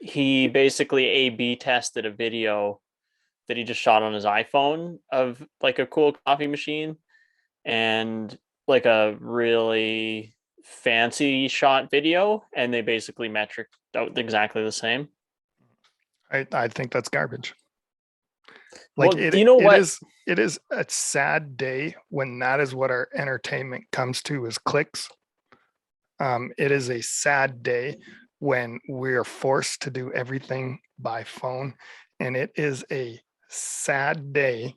he basically A/B tested a video that he just shot on his iPhone of like a cool coffee machine and like a really fancy shot video, and they basically metric out exactly the same. I think that's garbage. Like Well, you know it what? is it is a sad day when that is what our entertainment comes to is clicks. It is a sad day when we're forced to do everything by phone, and it is a sad day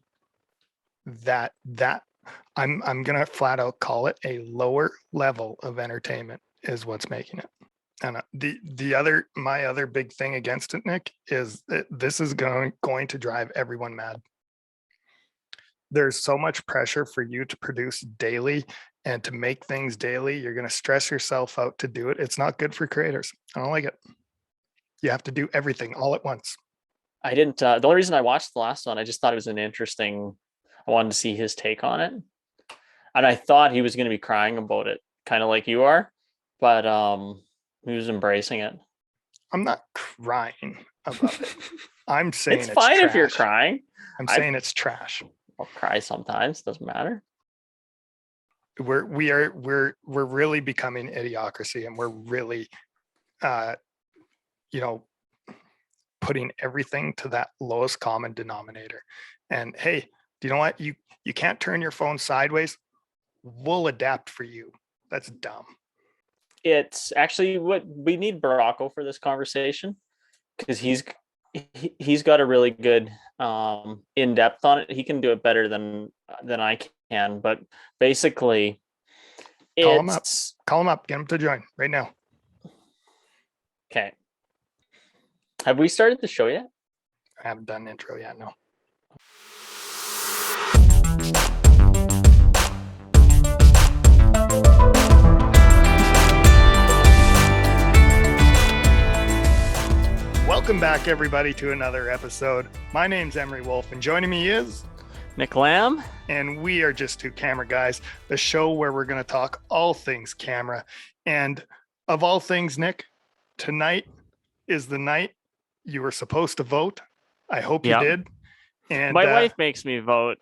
that I'm gonna flat out call it a lower level of entertainment is what's making it. And the other my other big thing against it, Nick, is that this is going to drive everyone mad. There's so much pressure for you to produce daily and to make things daily. You're going to stress yourself out to do it. It's not good for creators. I don't like it. You have to do everything all at once. I didn't. The only reason I watched the last one, I just thought it was an interesting. I wanted to see his take on it, and I thought he was going to be crying about it, kind of like you are, but he was embracing it. I'm not crying about it. I'm saying It's it's fine if you're trash. crying. I'm I saying it's trash. I'll cry sometimes. Doesn't matter. We're really becoming idiocracy, and we're really uh you know putting everything to that lowest common denominator. And hey, do you know what? You can't turn your phone sideways. We'll adapt for you. That's dumb. It's actually what we need Borowko for this conversation because he's got a really good in depth on it. He can do it better than I can. But basically, Call him up. it's Call him up. Get him to join right now. okay. Have we started the show yet? I haven't done an intro yet. No. Welcome back, everybody, to another episode. My name's Emery Wolf, and joining me is Nick Lamb. And we are just two camera guys, the show where we're going to talk all things camera. And of all things, Nick, tonight is the night you were supposed to vote. I hope you did. And my wife makes me vote.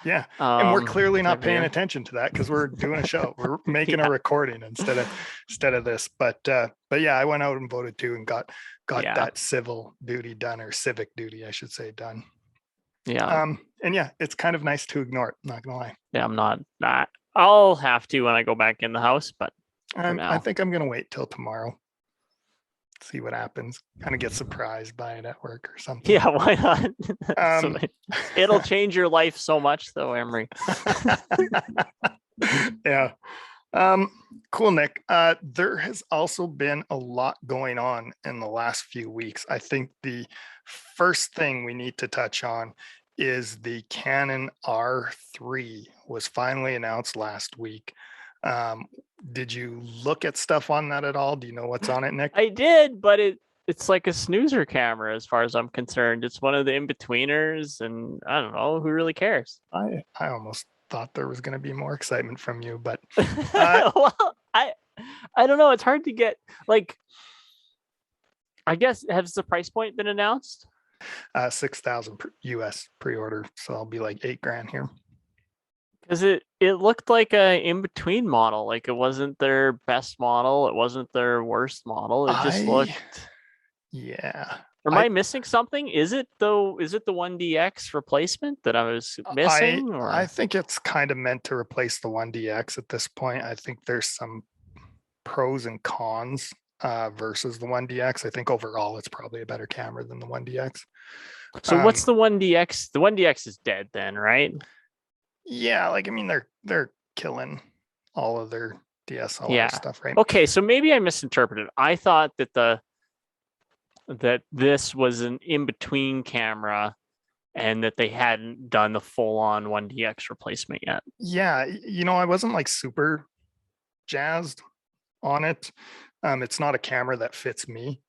Yeah. And we're clearly not paying attention to that because we're doing a show. We're making a recording instead of this. But yeah, I went out and voted too and got that civil duty done, or civic duty, I should say, done. Yeah. And yeah, it's kind of nice to ignore it. I'm not gonna lie. Yeah, I'm not. I'll have to when I go back in the house, but I think I'm gonna wait till tomorrow. See what happens. Kind of get surprised by it at work or something. Yeah, why not? So it'll change your life so much, though, Emery. Yeah. Cool, Nick. There has also been a lot going on in the last few weeks. I think the first thing we need to touch on is the Canon R3 was finally announced last week. Did you look at stuff on that at all? Do you know what's on it, Nick? I did, but it's like a snoozer camera as far as I'm concerned. It's one of the in-betweeners, and I don't know, who really cares? I almost thought there was going to be more excitement from you, but well, I don't know. It's hard to get, like, I guess, has the price point been announced? 6,000 US pre-order, so I'll be like $8,000 here. Because it looked like a in-between model. Like, it wasn't their best model, it wasn't their worst model. It just looked. Yeah. Am I missing something? Is it the 1DX replacement that I was missing? I think it's kind of meant to replace the 1DX at this point. I think there's some pros and cons versus the 1DX. I think overall it's probably a better camera than the 1DX. So what's the 1DX? The 1DX is dead then, right? Yeah, like, I mean, they're killing all of their DSLR stuff, right? Okay, so maybe I misinterpreted. I thought that this was an in-between camera and that they hadn't done the full-on 1DX replacement yet. Yeah, I wasn't like super jazzed on it. It's not a camera that fits me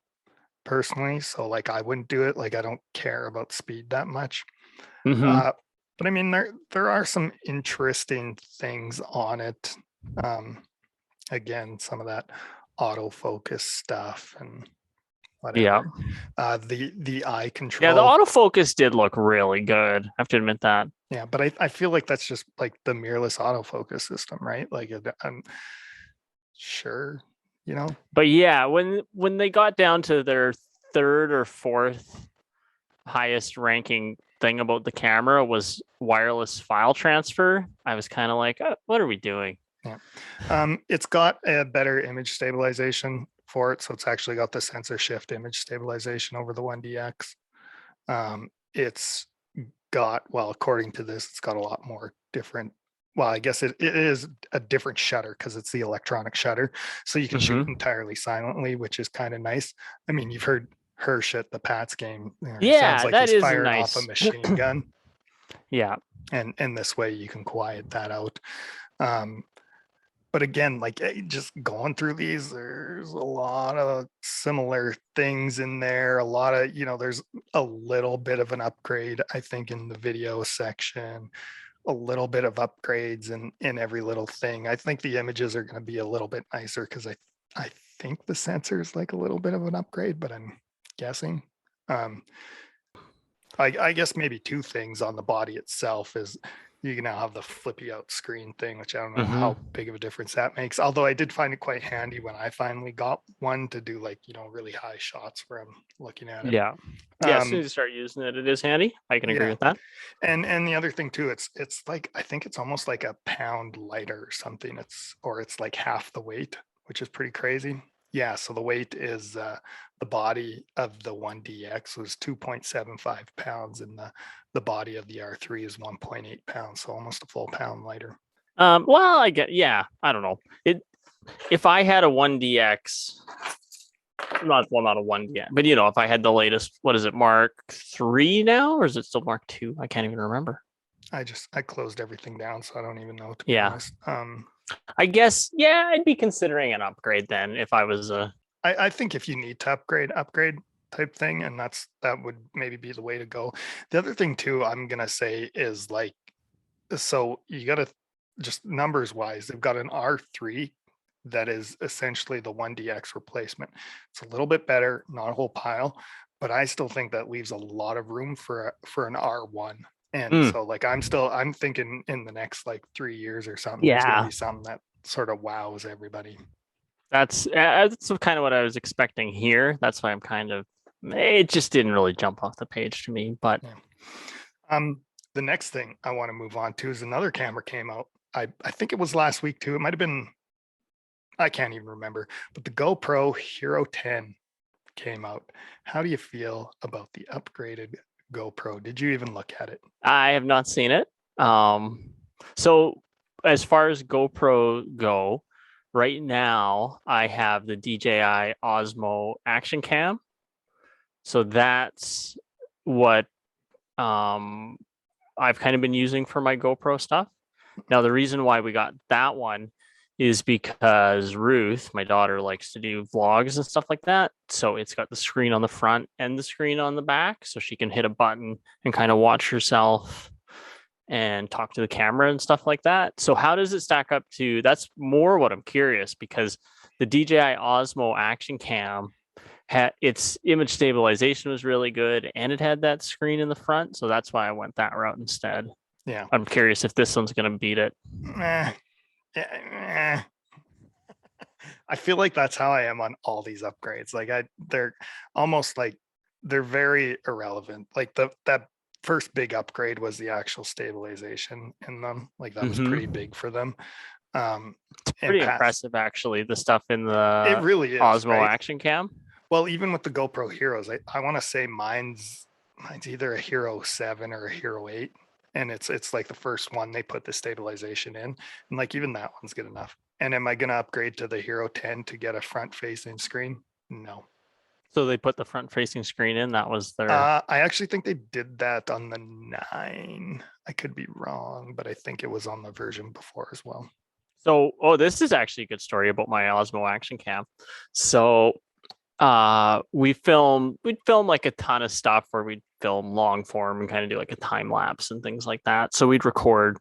personally, so like I wouldn't do it. Like, I don't care about speed that much. Mm-hmm. But I mean, there are some interesting things on it. Again, some of that autofocus stuff and Yeah. whatever. The eye Yeah, control. the autofocus did look really good. I have to admit that. Yeah, but I feel like that's just like the mirrorless autofocus system, right? Like I'm sure, you know. But yeah, when they got down to their third or fourth highest ranking thing about the camera was wireless file transfer, I was kind of like, oh, what are we doing? Yeah. It's got a better image stabilization for it. So it's actually got the sensor shift image stabilization over the 1DX. It's got, well, according to this, it's got a lot more different. Well, I guess it is a different shutter because it's the electronic shutter. So you can shoot entirely silently, which is kind of nice. I mean, you've heard Hirsch at the Pats game. It sounds like that he's is firing nice. off a machine gun. Yeah. And this way you can quiet that out. But again, like just going through these, there's a lot of similar things in there. A lot of, there's a little bit of an upgrade, I think, in the video section, a little bit of upgrades in every little thing. I think the images are going to be a little bit nicer because I think the sensor is like a little bit of an upgrade, but I'm guessing. I guess maybe two things on the body itself is you can now have the flippy out screen thing, which I don't know how big of a difference that makes. Although I did find it quite handy when I finally got one to do like, really high shots where I'm looking at it. Yeah. Yeah. As soon as you start using it, it is handy. I can agree with that. And the other thing too, it's like, I think it's almost like a pound lighter or something. It's like half the weight, which is pretty crazy. Yeah, so the weight is the body of the 1DX was 2.75 pounds, and the body of the R3 is 1.8 pounds, so almost a full pound lighter. Well, I don't know. If I had a 1DX, not a 1DX, but if I had the latest, what is it, Mark 3 now, or is it still Mark 2? I can't even remember. I closed everything down, so I don't even know, to be honest. I guess, I'd be considering an upgrade then if I was I think if you need to upgrade type thing, and that would maybe be the way to go. The other thing too, I'm gonna say is like, so you gotta just numbers wise, they've got an R3 that is essentially the 1DX replacement. It's a little bit better, not a whole pile, but I still think that leaves a lot of room for an R1. And so like I'm thinking in the next like 3 years or something, there's gonna be something that sort of wows everybody. That's kind of what I was expecting here. That's why I'm kind of, it just didn't really jump off the page to me. But the next thing I want to move on to is another camera came out. I think it was last week too. It might have been, I can't even remember, but the GoPro Hero 10 came out. How do you feel about the upgraded GoPro? Did you even look at it? I have not seen it. So as far as GoPro go, right now I have the DJI Osmo Action Cam. So that's what I've kind of been using for my GoPro stuff. Now, the reason why we got that one is because Ruth, my daughter, likes to do vlogs and stuff like that. So it's got the screen on the front and the screen on the back, so she can hit a button and kind of watch herself and talk to the camera and stuff like that. So how does it stack up to, that's more what I'm curious, because the DJI Osmo Action Cam had its image stabilization was really good, and it had that screen in the front. So that's why I went that route instead. Yeah. I'm curious if this one's going to beat it. I feel like that's how I am on all these upgrades. Like they're almost like they're very irrelevant. Like that first big upgrade was the actual stabilization in them. Like that was pretty big for them. It's pretty impressive, actually, the stuff in the it really is, Osmo right? Action Cam. Well, even with the GoPro Heroes, I want to say mine's either a Hero 7 or a Hero 8. And it's like the first one they put the stabilization in, and like even that one's good enough. And am I going to upgrade to the Hero 10 to get a front facing screen? No. So they put the front facing screen in. That was their. I actually think they did that on the 9. I could be wrong, but I think it was on the version before as well. So, this is actually a good story about my Osmo Action Cam. So, we'd film like a ton of stuff where we'd film long form and kind of do like a time lapse and things like that. So we'd record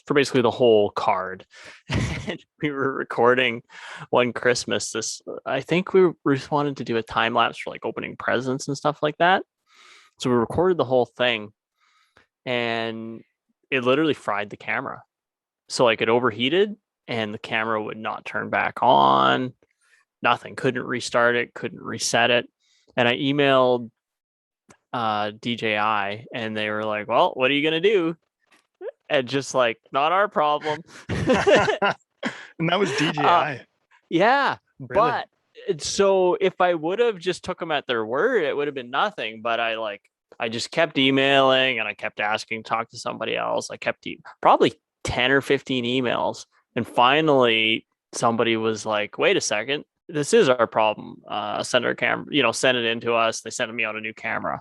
for basically the whole card. And we were recording one Christmas. I think we just wanted to do a time lapse for like opening presents and stuff like that. So we recorded the whole thing, and it literally fried the camera. So like it overheated, and the camera would not turn back on. Nothing. Couldn't restart it. Couldn't reset it. And I emailed DJI, and they were like, "Well, what are you gonna do?" And just like, not our problem. And that was DJI. Yeah, Really? but so if I would have just took them at their word, it would have been nothing. But I just kept emailing, and I kept asking to talk to somebody else. I kept probably 10 or 15 emails, and finally somebody was like, "Wait a second, this is our problem. Send our camera, send it in to us." They sent me out a new camera,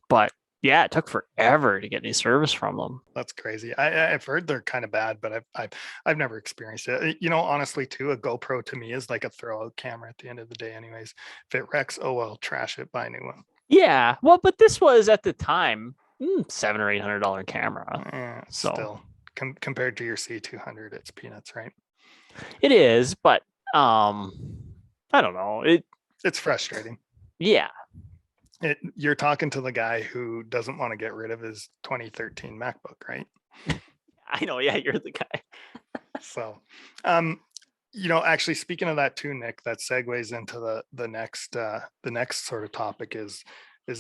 but yeah, it took forever to get any service from them. That's crazy. I've heard they're kind of bad, but I've never experienced it. Honestly, too, a GoPro to me is like a throwout camera at the end of the day. Anyways, if it wrecks, oh well, trash it, buy a new one. Yeah, well, but this was at the time $700 or $800 camera. So still, compared to your C200, it's peanuts, right? It is, but I don't know. It's frustrating. Yeah. You're talking to the guy who doesn't want to get rid of his 2013 MacBook, right? I know. Yeah, you're the guy. So, actually, speaking of that too, Nick, that segues into the next sort of topic is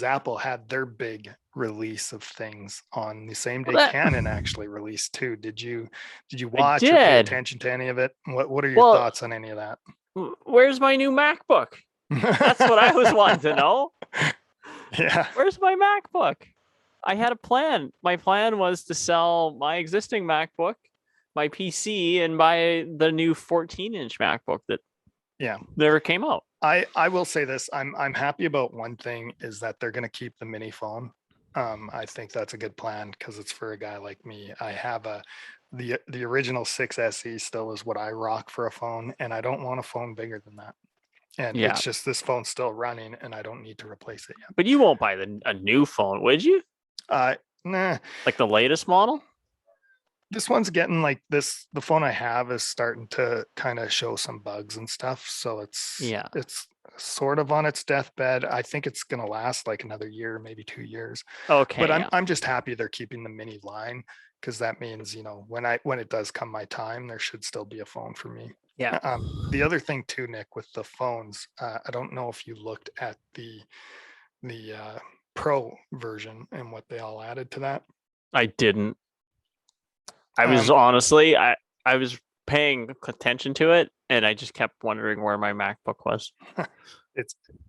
Apple had their big release of things on the same day Canon actually released too. Did you watch or pay attention to any of it? What are your thoughts on any of that? Where's my new MacBook? That's what I was wanting to know. Yeah. Where's my MacBook? I had a plan. My plan was to sell my existing MacBook, my PC, and buy the new 14-inch MacBook that never came out. I will say this. I'm happy about one thing, is that they're going to keep the mini phone. I think that's a good plan because it's for a guy like me. I have the original 6 SE still is what I rock for a phone, and I don't want a phone bigger than that. And it's just, this phone's still running and I don't need to replace it yet. But you won't buy a new phone, would you? Nah. Like the latest model? This one's getting like this. The phone I have is starting to kind of show some bugs and stuff. So it's sort of on its deathbed. I think it's going to last like another year, maybe 2 years. Okay. But I'm just happy they're keeping the mini line, because that means, when it does come my time, there should still be a phone for me. Yeah. The other thing too, Nick, with the phones, I don't know if you looked at the Pro version and what they all added to that. I didn't. I was honestly, I was paying attention to it, and I just kept wondering where my MacBook was.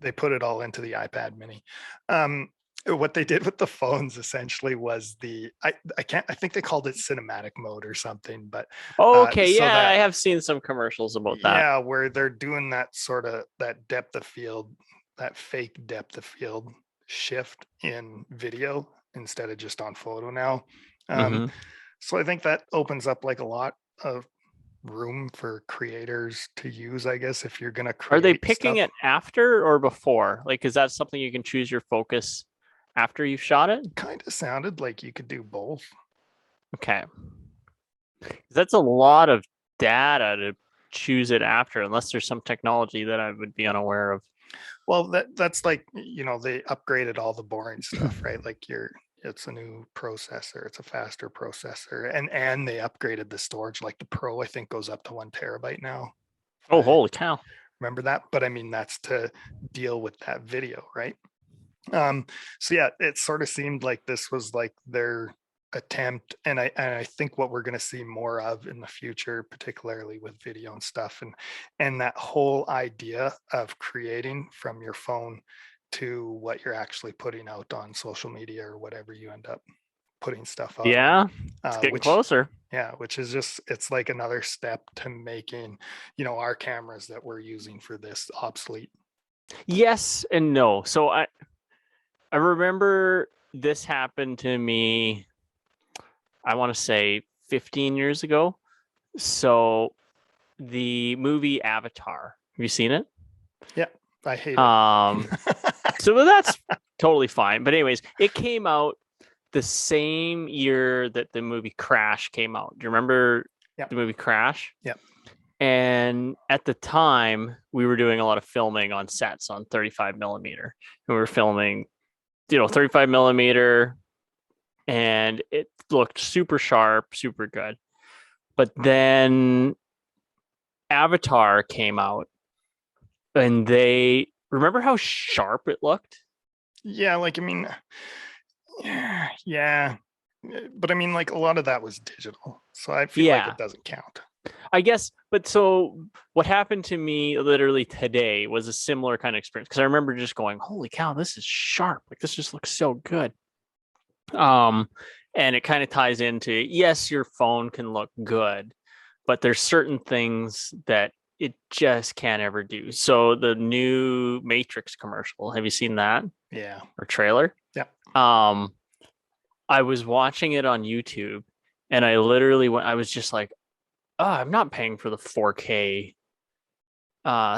They put it all into the iPad mini. What they did with the phones essentially was I think they called it cinematic mode or something, but okay. I have seen some commercials about that. Yeah, where they're doing that sort of that depth of field, that fake depth of field shift in video instead of just on photo now. So I think that opens up like a lot of room for creators to use, I guess, if you're going to create. Are they picking it after or before? Like, is that something you can choose your focus after you've shot it? Kind of sounded like you could do both. Okay. That's a lot of data to choose it after, unless there's some technology that I would be unaware of. Well, that's like, they upgraded all the boring stuff, right? Like it's a new processor, it's a faster processor, and they upgraded the storage. Like the Pro, I think, goes up to 1 terabyte now. Oh, holy cow. Remember that? But I mean, that's to deal with that video, right? So yeah, it sort of seemed like this was like their attempt, and I think what we're going to see more of in the future, particularly with video and stuff, and that whole idea of creating from your phone to what you're actually putting out on social media or whatever you end up putting stuff out. Yeah, it's getting closer. Yeah, which is just, it's like another step to making, our cameras that we're using for this obsolete. Yes and no. So I remember this happened to me, I want to say 15 years ago. So the movie Avatar, have you seen it? Yeah, I hate it. So that's totally fine. But anyways, it came out the same year that the movie Crash came out. Do you remember Yep. the movie Crash? Yep. And at the time, we were doing a lot of filming on sets on 35 millimeter. And we were filming, 35 millimeter, and it looked super sharp, super good. But then Avatar came out, and they remember how sharp it looked? Yeah, like, I mean, yeah. But I mean, like, a lot of that was digital. So I feel like Yeah, it doesn't count. I guess. But so what happened to me literally today was a similar kind of experience, because I remember just going, holy cow, this is sharp. Like, this just looks so good. And it kind of ties into, yes, your phone can look good, but there's certain things that it just can't ever do. So the new Matrix commercial, have you seen that? Yeah. Or trailer? Yeah. I was watching it on YouTube, and I literally went, I was just like, oh, I'm not paying for the 4K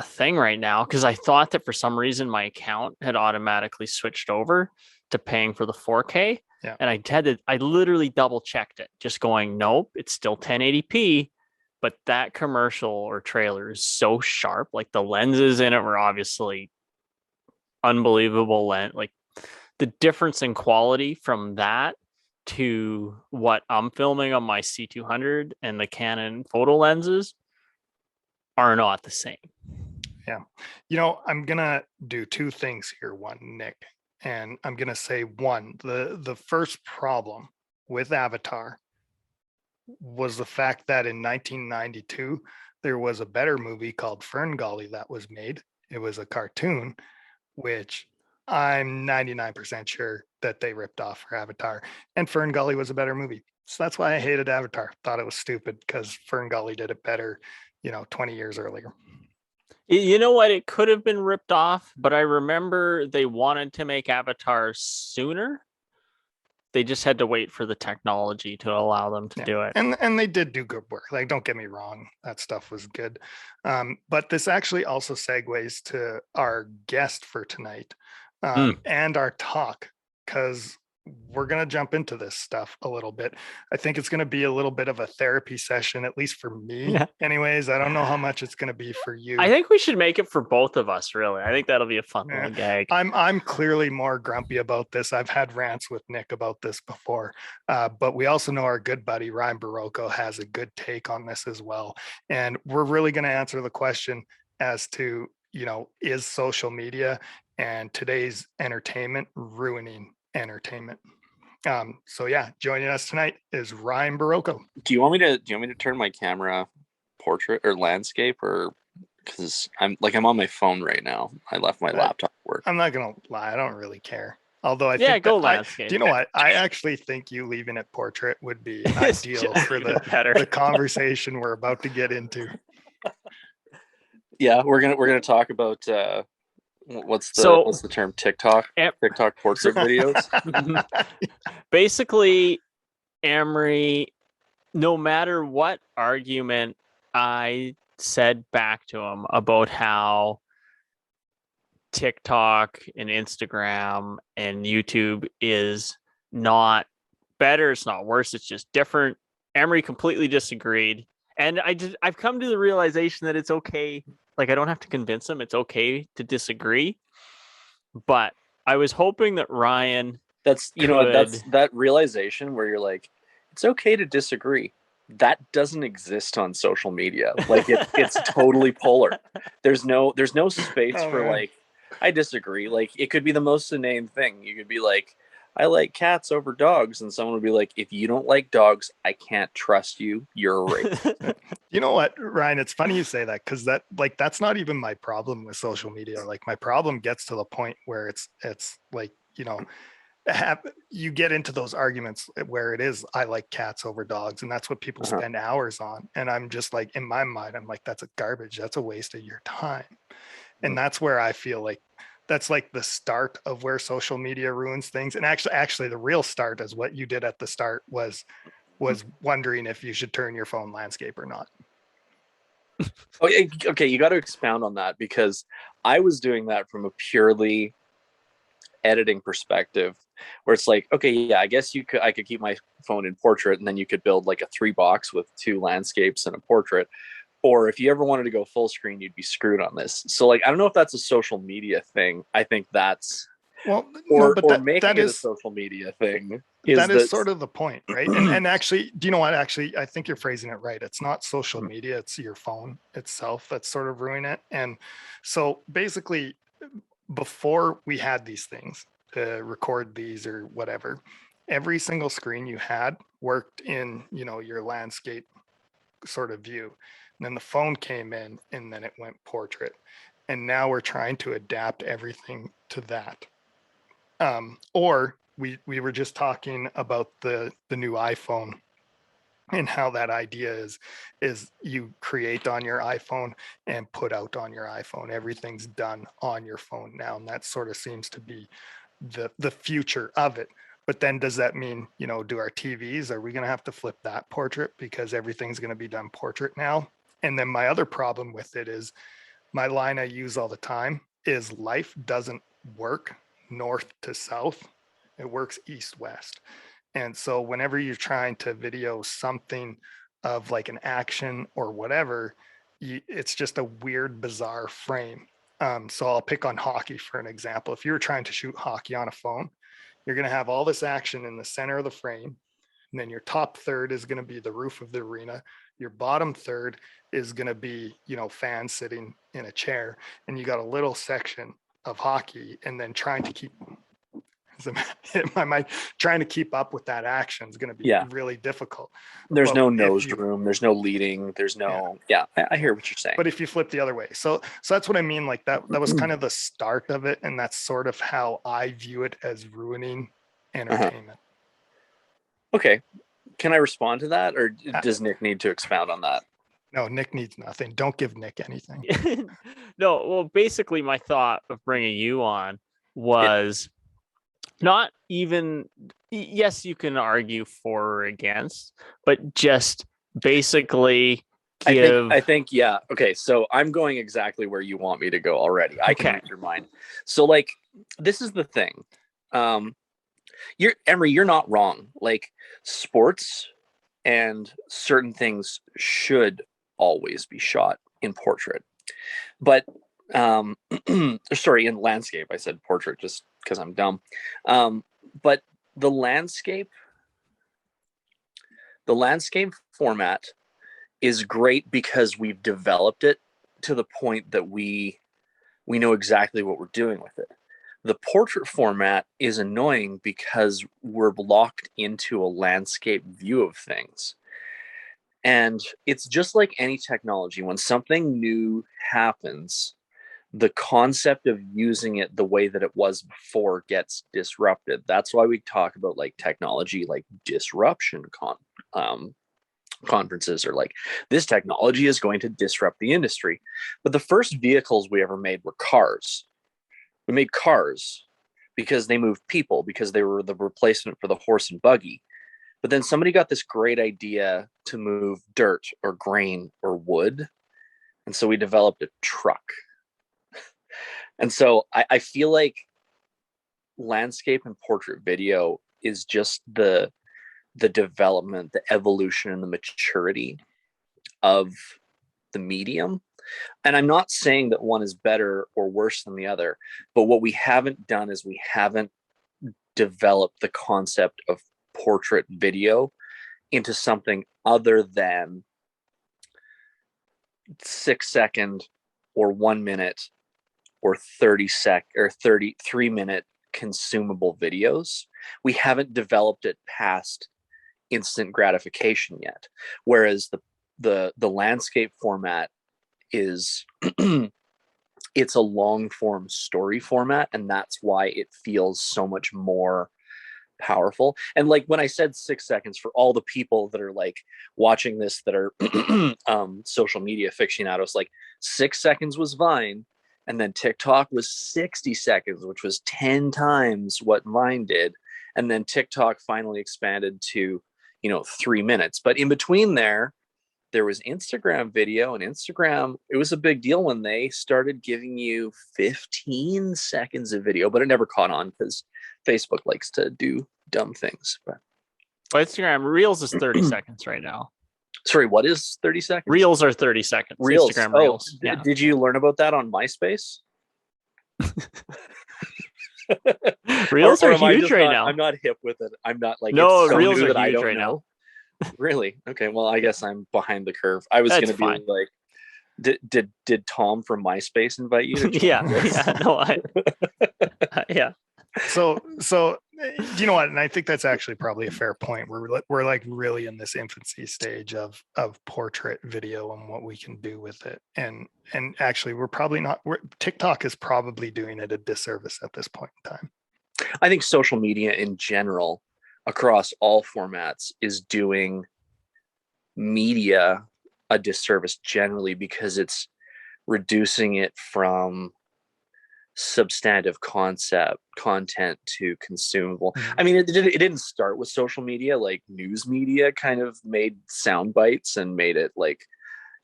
thing right now, because I thought that for some reason my account had automatically switched over to paying for the 4K. Yeah. And I literally double checked it, just going, nope, it's still 1080p. But that commercial or trailer is so sharp. Like, the lenses in it were obviously unbelievable. Like, the difference in quality from that to what I'm filming on my C200 and the Canon photo lenses are not the same. Yeah. I'm going to do two things here. One, Nick, and I'm going to say one, the first problem with Avatar was the fact that in 1992, there was a better movie called Ferngully that was made. It was a cartoon, which I'm 99% sure that they ripped off for Avatar, and Ferngully was a better movie. So that's why I hated Avatar. Thought it was stupid because Ferngully did it better, 20 years earlier. You know what? It could have been ripped off, but I remember they wanted to make Avatar sooner. They just had to wait for the technology to allow them to do it. And they did do good work. Like, don't get me wrong, that stuff was good. But this actually also segues to our guest for tonight, and our talk, because we're going to jump into this stuff a little bit. I think it's going to be a little bit of a therapy session, at least for me. Yeah. Anyways, I don't know how much it's going to be for you. I think we should make it for both of us, really. I think that'll be a fun little gag. I'm clearly more grumpy about this. I've had rants with Nick about this before, but we also know our good buddy Ryan Borowko has a good take on this as well. And we're really going to answer the question as to, is social media and today's entertainment ruining entertainment? So yeah, joining us tonight is Ryan Borowko. Do you want me to turn my camera portrait or landscape, or because I'm on my phone right now? I left my laptop at work. I'm not gonna lie, I don't really care. Although I think landscape. Do you know what? I actually think you leaving it portrait would be ideal for the conversation we're about to get into. Yeah, we're gonna talk about what's the term? TikTok portrait videos. Basically, Emery, no matter what argument I said back to him about how TikTok and Instagram and YouTube is not better, it's not worse, it's just different, Emery completely disagreed. And I've come to the realization that it's okay. Like, I don't have to convince him. It's okay to disagree. But I was hoping that Ryan... That's that realization where you're like, it's okay to disagree. That doesn't exist on social media. Like, it's totally polar. There's no space for like, I disagree. Like, it could be the most inane thing. You could be like, I like cats over dogs, and someone would be like, if you don't like dogs, I can't trust you. You're a racist. You know what, Ryan? It's funny you say that, because that's not even my problem with social media. Like, my problem gets to the point where it's like, you get into those arguments where it is, I like cats over dogs, and that's what people spend hours on. And I'm just like, in my mind, I'm like, that's a garbage. That's a waste of your time. And that's where I feel like that's like the start of where social media ruins things. And actually the real start is what you did at the start was wondering if you should turn your phone landscape or not. Okay, you got to expound on that, because I was doing that from a purely editing perspective, where it's like, okay, yeah, I guess I could keep my phone in portrait, and then you could build like a 3-box with 2 landscapes and a portrait. Or if you ever wanted to go full screen, you'd be screwed on this. So like, I don't know if that's a social media thing. I think that's, making it a social media thing. That is sort of the point, right? And actually, do you know what? Actually, I think you're phrasing it right. It's not social media, it's your phone itself that's sort of ruining it. And so basically, before we had these things to record these or whatever, every single screen you had worked in, your landscape sort of view. And then the phone came in and then it went portrait. And now we're trying to adapt everything to that. Or we were just talking about the new iPhone and how that idea is you create on your iPhone and put out on your iPhone. Everything's done on your phone now. And that sort of seems to be the future of it. But then does that mean, do our TVs, are we going to have to flip that portrait because everything's going to be done portrait now? And then my other problem with it is my line I use all the time is life doesn't work north to south. It works east-west. And so whenever you're trying to video something of like an action or whatever, it's just a weird, bizarre frame. So I'll pick on hockey for an example. If you're trying to shoot hockey on a phone, you're going to have all this action in the center of the frame. And then your top third is going to be the roof of the arena. Your bottom third is going to be, fans sitting in a chair. And you got a little section of hockey, and then trying to keep in my mind, trying to keep up with that action is going to be really difficult. There's no nose room. There's no leading. There's no, I hear what you're saying. But if you flip the other way, so that's what I mean. Like that was kind of the start of it. And that's sort of how I view it as ruining entertainment. Okay. Can I respond to that, or does Nick need to expound on that? No, Nick needs nothing. Don't give Nick anything. No, well, basically my thought of bringing you on was not even, yes, you can argue for or against, but just basically give. I think, yeah. Okay, so I'm going exactly where you want me to go already. I can read your mind. So like, this is the thing. Emery, you're not wrong. Like, sports and certain things should always be shot in portrait, but sorry, in landscape. I said portrait just because I'm dumb. But the landscape format is great because we've developed it to the point that we know exactly what we're doing with it. The portrait format is annoying because we're locked into a landscape view of things. And it's just like any technology. When something new happens, the concept of using it the way that it was before gets disrupted. That's why we talk about like technology, like disruption conferences, or like, this technology is going to disrupt the industry. But the first vehicles we ever made were cars. We made cars because they moved people, because they were the replacement for the horse and buggy. But then somebody got this great idea to move dirt or grain or wood. And so we developed a truck. And so I feel like landscape and portrait video is just the development, the evolution, and the maturity of the medium. And I'm not saying that one is better or worse than the other, but what we haven't done is we haven't developed the concept of portrait video into something other than 6-second or 1 minute or 33-minute consumable videos. We haven't developed it past instant gratification yet. Whereas the landscape format is it's a long form story format, and that's why it feels so much more powerful. And like when I said 6 seconds, for all the people that are like watching this that are social media aficionados, like 6 seconds was Vine, and then TikTok was 60 seconds, which was 10 times what Vine did, and then TikTok finally expanded to 3 minutes. But in between there there was Instagram video, and Instagram, it was a big deal when they started giving you 15 seconds of video, but it never caught on because Facebook likes to do dumb things. But well, Instagram Reels is 30 seconds right now. Sorry, what is 30 seconds? Reels are 30 seconds. Reels. Instagram Reels. Yeah. Did you learn about that on MySpace? Reels are huge right now. I'm not hip with it. I'm not like, no, it's so Reels new are that huge I don't right know. now. Really? Okay. Well, I guess I'm behind the curve. I was going to be fine. like, did Tom from MySpace invite you? Yeah. No, yeah. So you know what? And I think that's actually probably a fair point. We're like really in this infancy stage of portrait video and what we can do with it. And actually we're probably not, TikTok is probably doing it a disservice at this point in time. I think social media in general, across all formats, is doing media a disservice generally because it's reducing it from substantive content to consumable. I mean, it didn't start with social media. Like news media kind of made sound bites and made it like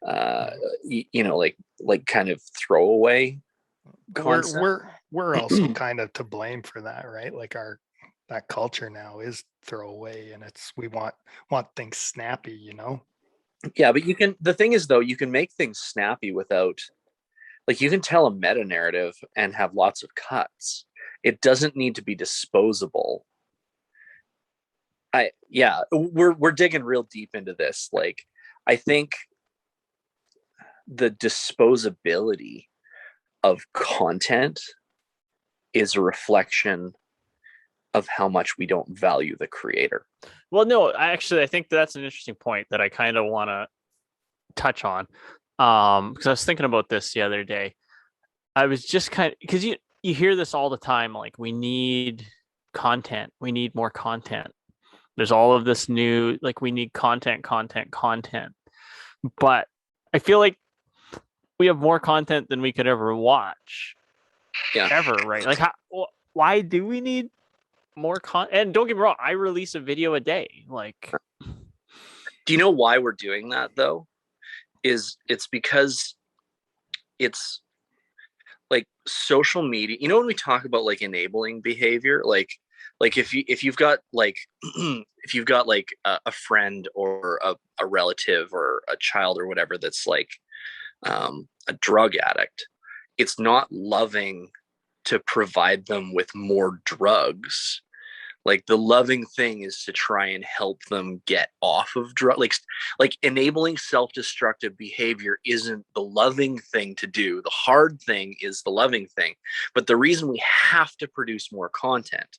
like kind of throwaway concept. We're also kind of to blame for that, right? Like that culture now is throwaway, and we want things snappy, you know. Yeah, but the thing is though, you can make things snappy without, like, you can tell a meta narrative and have lots of cuts. It doesn't need to be disposable. We're digging real deep into this. Like, I think the disposability of content is a reflection of how much we don't value the creator. Well, no, I think that's an interesting point that I kind of want to touch on. Because I was thinking about this the other day. I was just because you hear this all the time, like, we need content, we need more content. There's all of this new, like, we need content. But I feel like we have more content than we could ever watch. Yeah. Ever, right? Like, why do we need more content? And don't get me wrong, I release a video a day. Like, do you know why we're doing that though? It's because it's like social media. You know, when we talk about like enabling behavior, like if you've got like if you've got like a friend or a relative or a child or whatever that's like a drug addict, it's not loving to provide them with more drugs. Like, the loving thing is to try and help them get off of drugs. Like enabling self-destructive behavior isn't the loving thing to do. The hard thing is the loving thing. But the reason we have to produce more content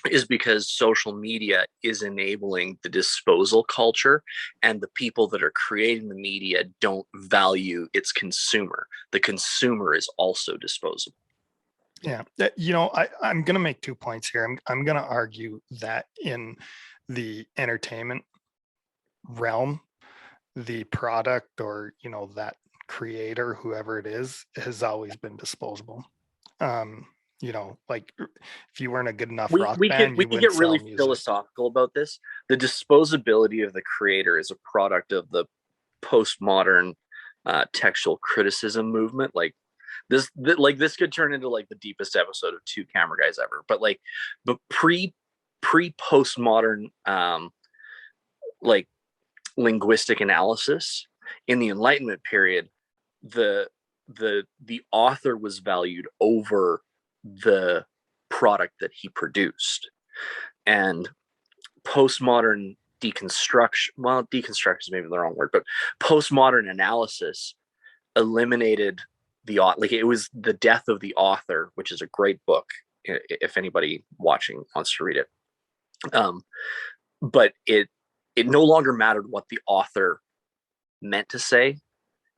is because social media is enabling the disposal culture, and the people that are creating the media don't value its consumer. The consumer is also disposable. Yeah, you know, I'm going to make 2 points here. I'm going to argue that in the entertainment realm, the product, or, you know, that creator, whoever it is, has always been disposable. You know, like, if you weren't a good enough rock band, we can get really philosophical about this. The disposability of the creator is a product of the postmodern textual criticism movement. Like, this could turn into like the deepest episode of Two Camera Guys ever. But pre postmodern like linguistic analysis in the Enlightenment period, the author was valued over the product that he produced. And postmodern deconstruction is maybe the wrong word, but postmodern analysis eliminated the author. Like, it was the death of the author, which is a great book if anybody watching wants to read it. But it no longer mattered what the author meant to say.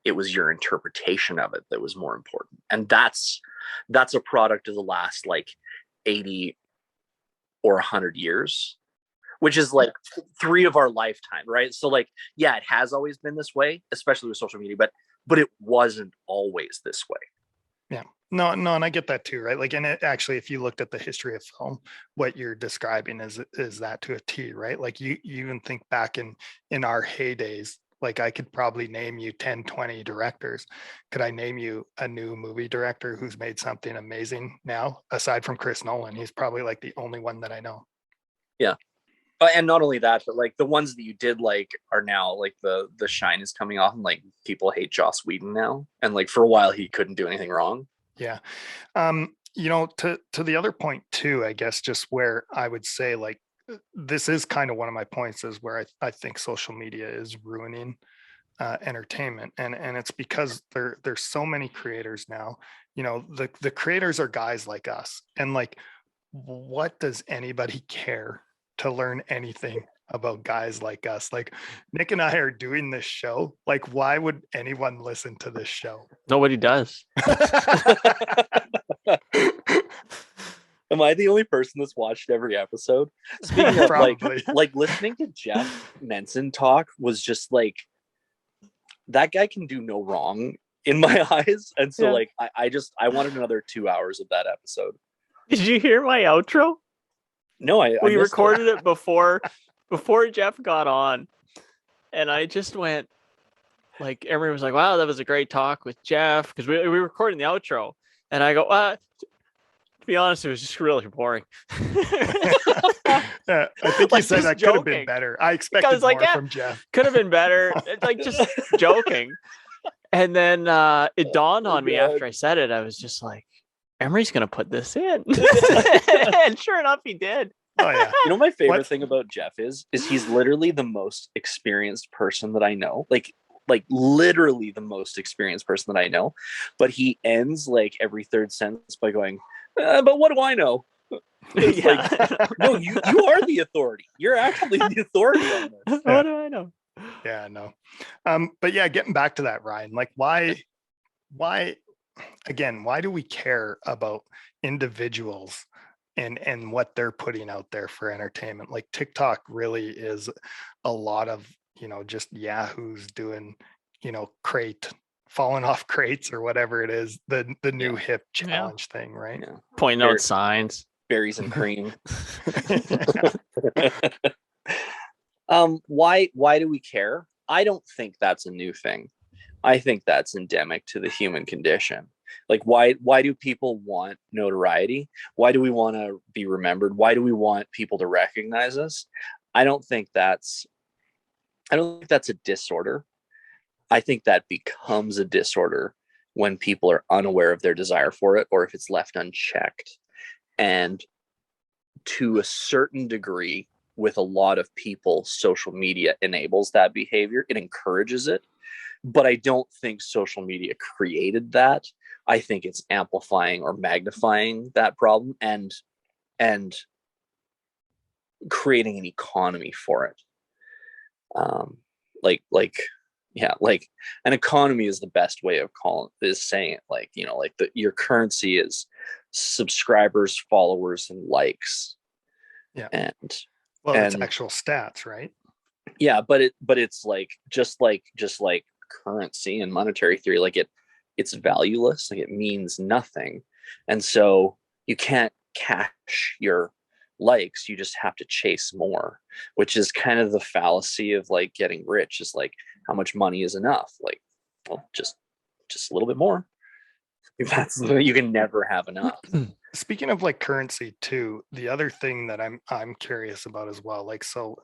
It was your interpretation of it that was more important. And that's a product of the last like 80 or 100 years, which is like 3 of our lifetime, right? So like, yeah, it has always been this way, especially with social media, but it wasn't always this way. Yeah, no, and I get that too, right? Like, and actually, if you looked at the history of film, what you're describing is that to a T, right? Like, you even think back in our heydays, Like I could probably name you 10, 20 directors. Could I name you a new movie director who's made something amazing now, aside from Chris Nolan? He's probably like the only one that I know. Yeah. And not only that, but like the ones that you did like are now like the shine is coming off, and like people hate Joss Whedon now. And like for a while he couldn't do anything wrong. Yeah. To the other point too, I guess just where I would say like this is kind of one of my points is where I think social media is ruining entertainment, and it's because there's so many creators now. The creators are guys like us, and like what does anybody care to learn anything about guys like us? Like Nick and I are doing this show. Like, why would anyone listen to this show? Nobody does. Am I the only person that's watched every episode? Speaking of like listening to Jeff Menson talk was just like, that guy can do no wrong in my eyes. And so like, I wanted another 2 hours of that episode. Did you hear my outro? No, we recorded it before Jeff got on, and I just went like, Emery was like, wow, that was a great talk with Jeff, because we were recording the outro, and I go, to be honest, it was just really boring. I think you said that could have been better. I expected more from Jeff. Could have been better. Like just joking. And then it dawned on me after I said it. I was just like, Emery's gonna put this in. And sure enough, he did. Oh yeah. You know, my favorite thing about Jeff is he's literally the most experienced person that I know. Like literally the most experienced person that I know. But he ends like every third sentence by going, but what do I know? It's like, no, you are the authority. You're actually the authority on this. What do I know? Yeah, no. But yeah, getting back to that, Ryan, like why do we care about individuals and what they're putting out there for entertainment? Like TikTok really is a lot of, just yahoos doing, falling off crates or whatever it is, the new hip challenge thing, right? Yeah. Pointing out signs. Berries and cream. Why do we care? I don't think that's a new thing. I think that's endemic to the human condition. Like why do people want notoriety? Why do we want to be remembered? Why do we want people to recognize us? I don't think that's a disorder. I think that becomes a disorder when people are unaware of their desire for it, or if it's left unchecked. And to a certain degree, with a lot of people, social media enables that behavior. It encourages it. But I don't think social media created that. I think it's amplifying or magnifying that problem and creating an economy for it. Like an economy is the best way of saying it. Like, your currency is subscribers, followers, and likes. Yeah. And it's actual stats, right? Yeah, but it's like just like currency and monetary theory, like it's valueless, like it means nothing. And so you can't cash your likes, you just have to chase more, which is kind of the fallacy of like getting rich, is like, how much money is enough? Like, well, just a little bit more. You can never have enough. Speaking of like currency too, the other thing that I'm curious about as well, like, so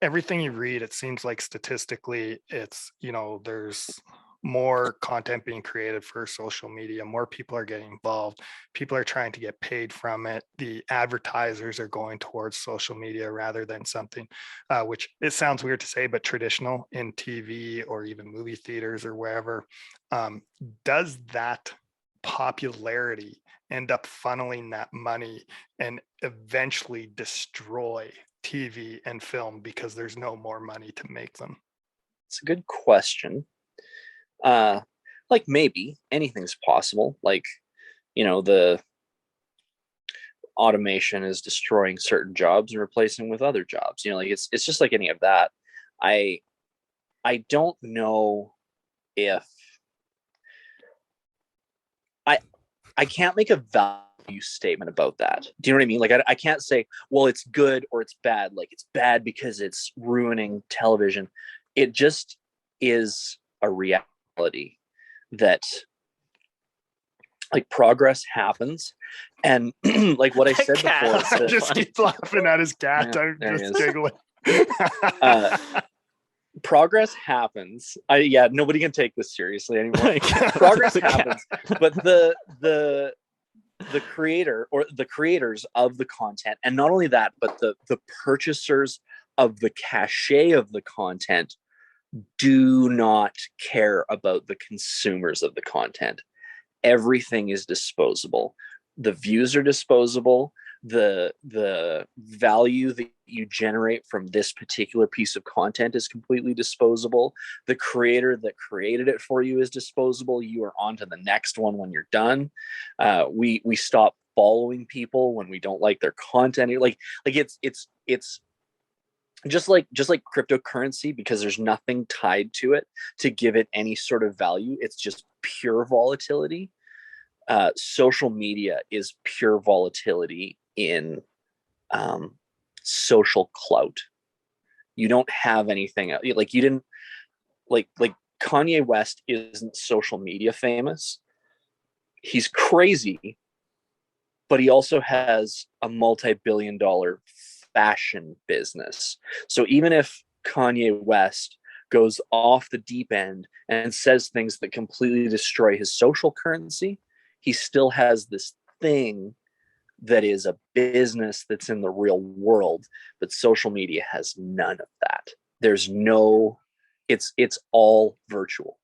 everything you read, it seems like statistically it's, there's more content being created for social media, more people are getting involved, people are trying to get paid from it, the advertisers are going towards social media rather than something which it sounds weird to say, but traditional in TV or even movie theaters or wherever. Does that popularity end up funneling that money and eventually destroy TV and film because there's no more money to make them? It's a good question. Like maybe anything's possible. Like, the automation is destroying certain jobs and replacing with other jobs. Like it's just like any of that. I don't know if I can't make a value statement about that. Do you know what I mean? Like I can't say, well, it's good or it's bad. Like it's bad because it's ruining television. It just is a reality that like progress happens, and like what I said before, I just keep laughing at his cat. I'm just giggling. Progress happens. Nobody can take this seriously anymore. Progress happens, but the creator or the creators of the content, and not only that, but the purchasers of the cachet of the content do not care about the consumers of the content. Everything is disposable. The views are disposable. The value that you generate from this particular piece of content is completely disposable. The creator that created it for you is disposable. You are on to the next one when you're done. We stop following people when we don't like their content. It's just like cryptocurrency, because there's nothing tied to it to give it any sort of value. It's just pure volatility. Social media is pure volatility in social clout. You don't have anything like you didn't like Kanye West isn't social media famous. He's crazy, but he also has a multi-billion-dollar fashion business. So even if Kanye West goes off the deep end and says things that completely destroy his social currency, he still has this thing that is a business that's in the real world, but social media has none of that. There's no, it's all virtual.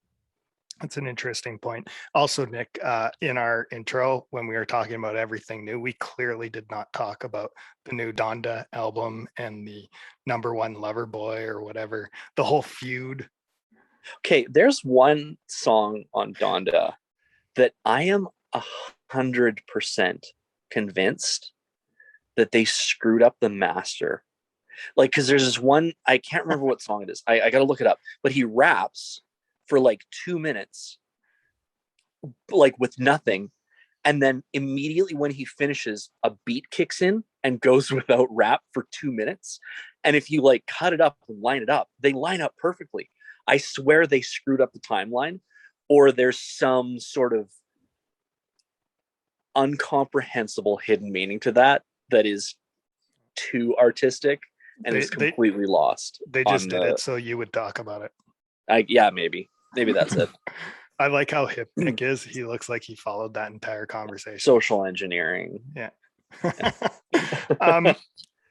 That's an interesting point. Also, Nick, in our intro, when we were talking about everything new, we clearly did not talk about the new Donda album and the #1 Lover Boy or whatever, the whole feud. Okay, there's one song on Donda that I am 100% convinced that they screwed up the master. Like, because there's this one, I can't remember what song it is. I gotta look it up. But he raps for like 2 minutes, like with nothing. And then immediately when he finishes, a beat kicks in and goes without rap for 2 minutes. And if you like cut it up and line it up, they line up perfectly. I swear they screwed up the timeline, or there's some sort of incomprehensible hidden meaning to that is too artistic and is completely lost. They just did it so you would talk about it. Maybe that's it. I like how hip Nick is. He looks like he followed that entire conversation. Social engineering. Yeah.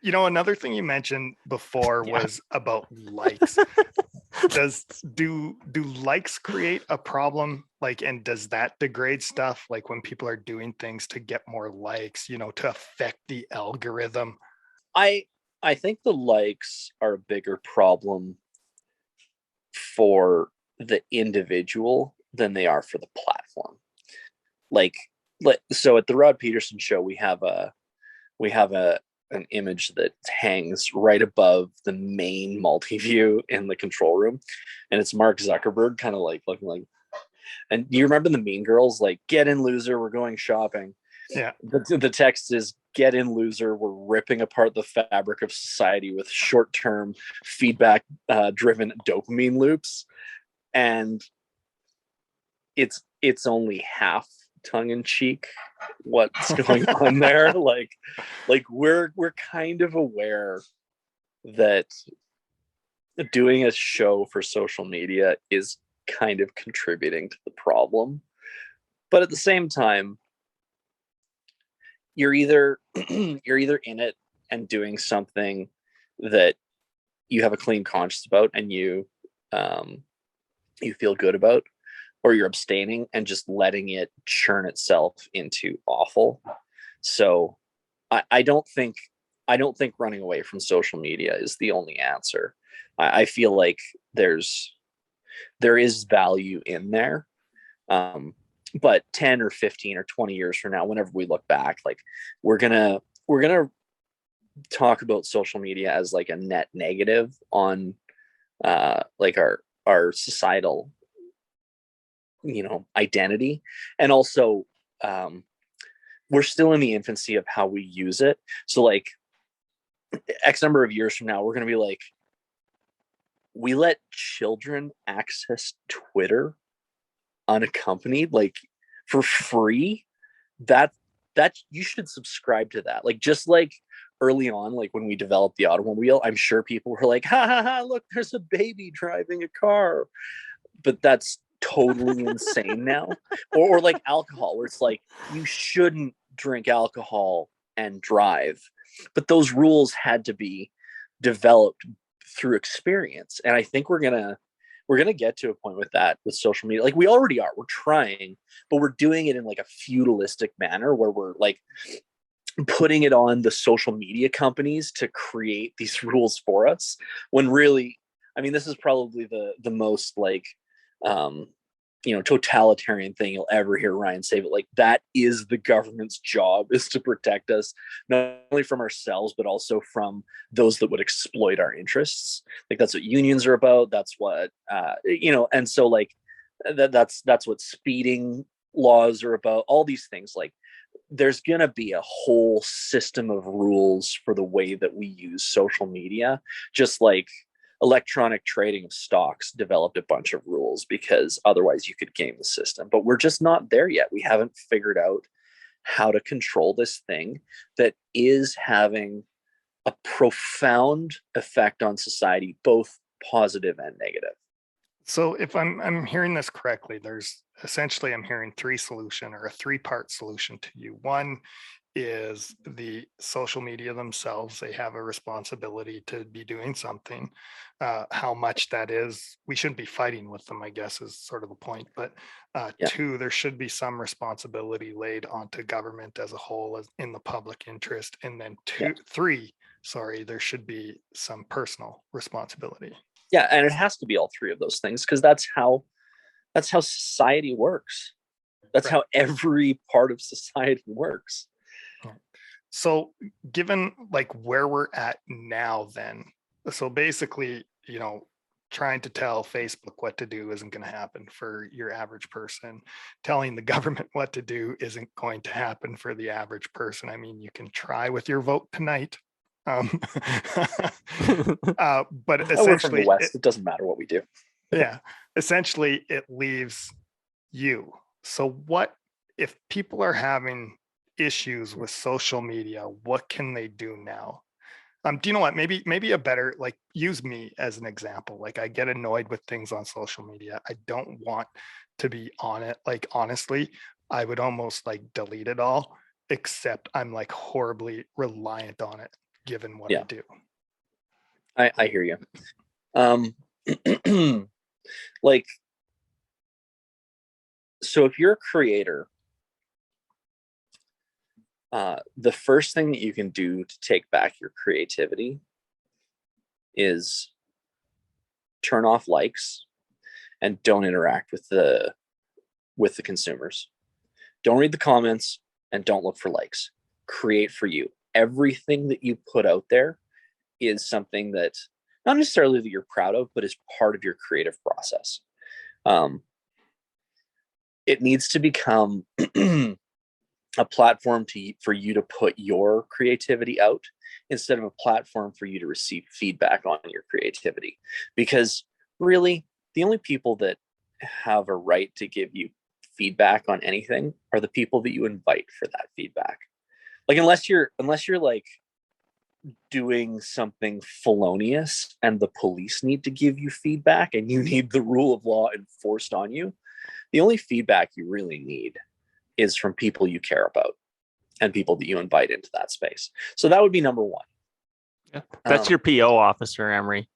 Another thing you mentioned before was about likes. Do likes create a problem? Like, and does that degrade stuff? Like when people are doing things to get more likes, to affect the algorithm? I think the likes are a bigger problem for the individual than they are for the platform. So at the Rod Peterson show, we have an image that hangs right above the main multi-view in the control room, and it's Mark Zuckerberg kind of like looking like, and you remember the Mean Girls, like, get in loser, we're going shopping. Yeah. The text is, get in loser, we're ripping apart the fabric of society with short-term feedback driven dopamine loops. And it's only half tongue-in-cheek what's going on there. like we're kind of aware that doing a show for social media is kind of contributing to the problem, but at the same time, you're either in it and doing something that you have a clean conscience about and you feel good about, or you're abstaining and just letting it churn itself into awful. So I don't think running away from social media is the only answer. I feel like there is value in there. But 10 or 15 or 20 years from now, whenever we look back, like we're gonna talk about social media as like a net negative on like our societal identity. And also we're still in the infancy of how we use it. So like X number of years from now, we're going to be like, we let children access Twitter unaccompanied, like for free. That you should subscribe to that. Like, just like early on, like when we developed the automobile, I'm sure people were like, ha ha ha, look, there's a baby driving a car. But that's totally insane now. Or like alcohol, where it's like, you shouldn't drink alcohol and drive. But those rules had to be developed through experience. And I think we're gonna get to a point with that with social media. Like, we already are. We're trying, but we're doing it in like a feudalistic manner where we're like putting it on the social media companies to create these rules for us, when really, I mean, this is probably the most like totalitarian thing you'll ever hear Ryan say. But like, that is the government's job, is to protect us not only from ourselves but also from those that would exploit our interests. Like, that's what unions are about. That's what and so like that's what speeding laws are about. All these things, like, there's going to be a whole system of rules for the way that we use social media, just like electronic trading of stocks developed a bunch of rules because otherwise you could game the system. But we're just not there yet. We haven't figured out how to control this thing that is having a profound effect on society, both positive and negative. So if I'm hearing this correctly, there's essentially, I'm hearing a 3-part solution to you. One is the social media themselves. They have a responsibility to be doing something. How much that is, we shouldn't be fighting with them, I guess, is sort of the point. But two, there should be some responsibility laid onto government as a whole, as in the public interest. And then three, there should be some personal responsibility. Yeah, and it has to be all three of those things, because that's how society works. That's right. How every part of society works. So given like where we're at now, then, so basically, trying to tell Facebook what to do isn't going to happen for your average person. Telling the government what to do isn't going to happen for the average person. I mean, you can try with your vote tonight. But essentially, we're from the West, it doesn't matter what we do. Yeah, essentially it leaves you. So what if people are having issues with social media? What can they do now? Do you know what? Maybe a better, like, use me as an example. Like, I get annoyed with things on social media. I don't want to be on it. Like, honestly, I would almost like delete it all, except I'm like horribly reliant on it given what I do. I hear you. Like, so if you're a creator, the first thing that you can do to take back your creativity is turn off likes and don't interact with the consumers. Don't read the comments and don't look for likes. Create for you. Everything that you put out there is something that not necessarily that you're proud of, but is part of your creative process. It needs to become a platform for you to put your creativity out instead of a platform for you to receive feedback on your creativity. Because really, the only people that have a right to give you feedback on anything are the people that you invite for that feedback. Like, unless you're like doing something felonious and the police need to give you feedback and you need the rule of law enforced on you, the only feedback you really need is from people you care about and people that you invite into that space. So that would be number one. Yeah. That's your PO officer, Emery.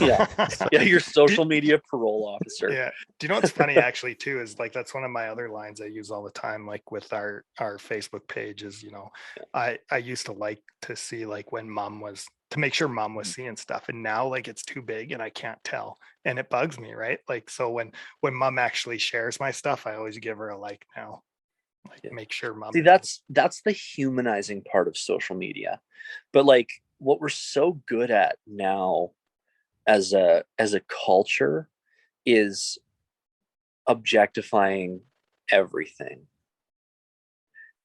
Yeah. Your social media parole officer. Yeah. Do you know what's funny actually too is like, that's one of my other lines I use all the time, like with our Facebook page is, I used to like to see like when to make sure mom was seeing stuff, and now like it's too big and I can't tell and it bugs me, right? Like, so when mom actually shares my stuff, I always give her a like now. Like, make sure mom. See, that's the humanizing part of social media. But like, what we're so good at now as a culture is objectifying everything.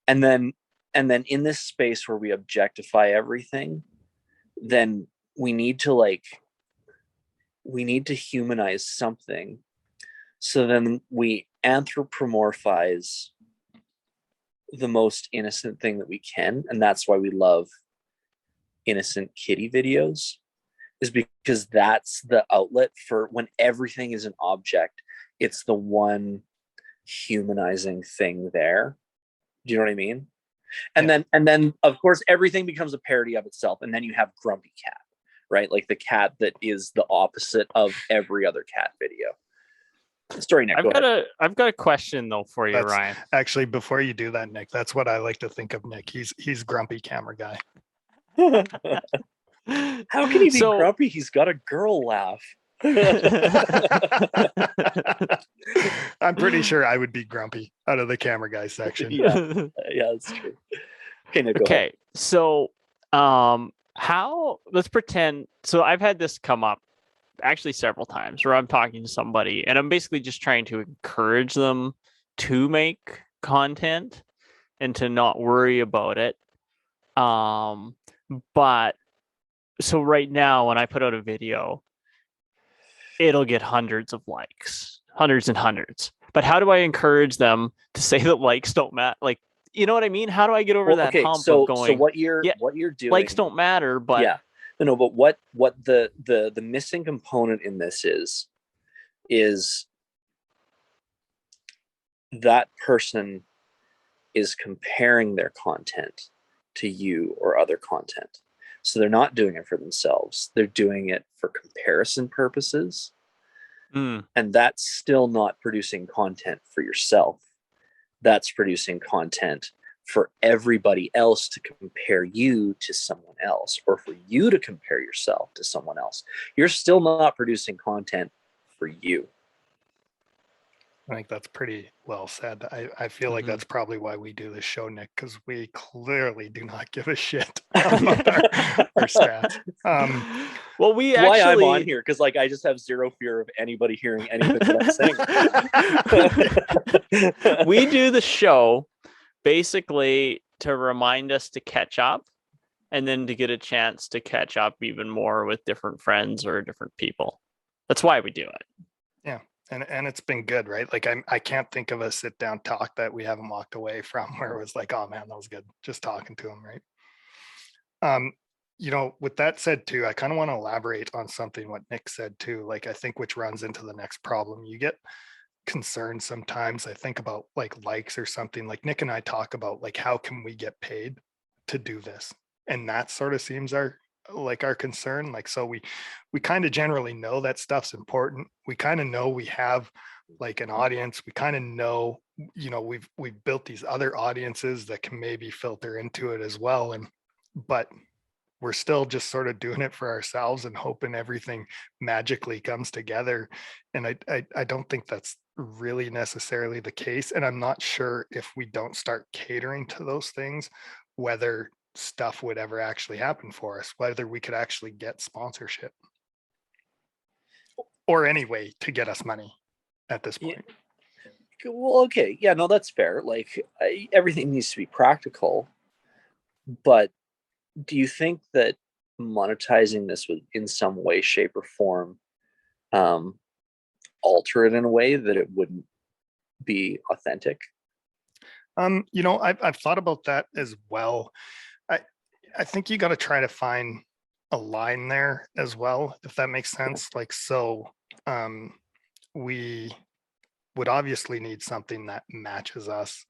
And then in this space where we objectify everything, then we need to we need to humanize something. So then we anthropomorphize the most innocent thing that we can. And that's why we love innocent kitty videos, is because that's the outlet for when everything is an object. It's the one humanizing thing there. Do you know what I mean? And then of course everything becomes a parody of itself, and then you have Grumpy Cat, right? Like the cat that is the opposite of every other cat video. Sorry, Nick. I've got a question though for you, Ryan. Actually, before you do that, Nick, that's what I like to think of Nick. He's grumpy camera guy. How can he be grumpy? He's got a girl laugh. I'm pretty sure I would be grumpy out of the camera guy section. Yeah, that's true. Okay, Nick, okay. So, let's pretend. So I've had this come up actually several times where I'm talking to somebody and I'm basically just trying to encourage them to make content and to not worry about it. But so right now when I put out a video, it'll get hundreds of likes, hundreds and hundreds. But how do I encourage them to say that likes don't matter? Like, you know what I mean? How do I get over that hump of going? So what you're doing? Likes don't matter, but yeah, no. But what the missing component in this is that person is comparing their content to you or other content. So they're not doing it for themselves. They're doing it for comparison purposes. And that's still not producing content for yourself. That's producing content for everybody else to compare you to someone else, or for you to compare yourself to someone else. You're still not producing content for you. I think that's pretty well said. I feel like that's probably why we do this show, Nick, because we clearly do not give a shit about our stats. Well, we why I'm on here, because like I just have zero fear of anybody hearing anything that I'm saying. We do the show basically to remind us to catch up, and then to get a chance to catch up even more with different friends or different people. That's why we do it. Yeah. And it's been good, right? Like I can't think of a sit down talk that we haven't walked away from where it was like, oh man, that was good. Just talking to him, right? You know, with that said too, I kind of want to elaborate on something what Nick said too. Like I think which runs into the next problem. You get concerned sometimes. I think about like likes or something. Like Nick and I talk about like how can we get paid to do this, and that sort of seems our concern. Like, so we kind of generally know that stuff's important. We kind of know we have like an audience. We kind of know, you know, we've built these other audiences that can maybe filter into it as well. But we're still just sort of doing it for ourselves and hoping everything magically comes together. And I don't think that's really necessarily the case. And I'm not sure if we don't start catering to those things, whether stuff would ever actually happen for us, whether we could actually get sponsorship or any way to get us money at this point. Yeah. Well, okay. Yeah, no, that's fair. Like everything needs to be practical, but do you think that monetizing this would in some way, shape or form alter it in a way that it wouldn't be authentic? You know, I've thought about that as well. I think you got to try to find a line there as well, if that makes sense. Like, so we would obviously need something that matches us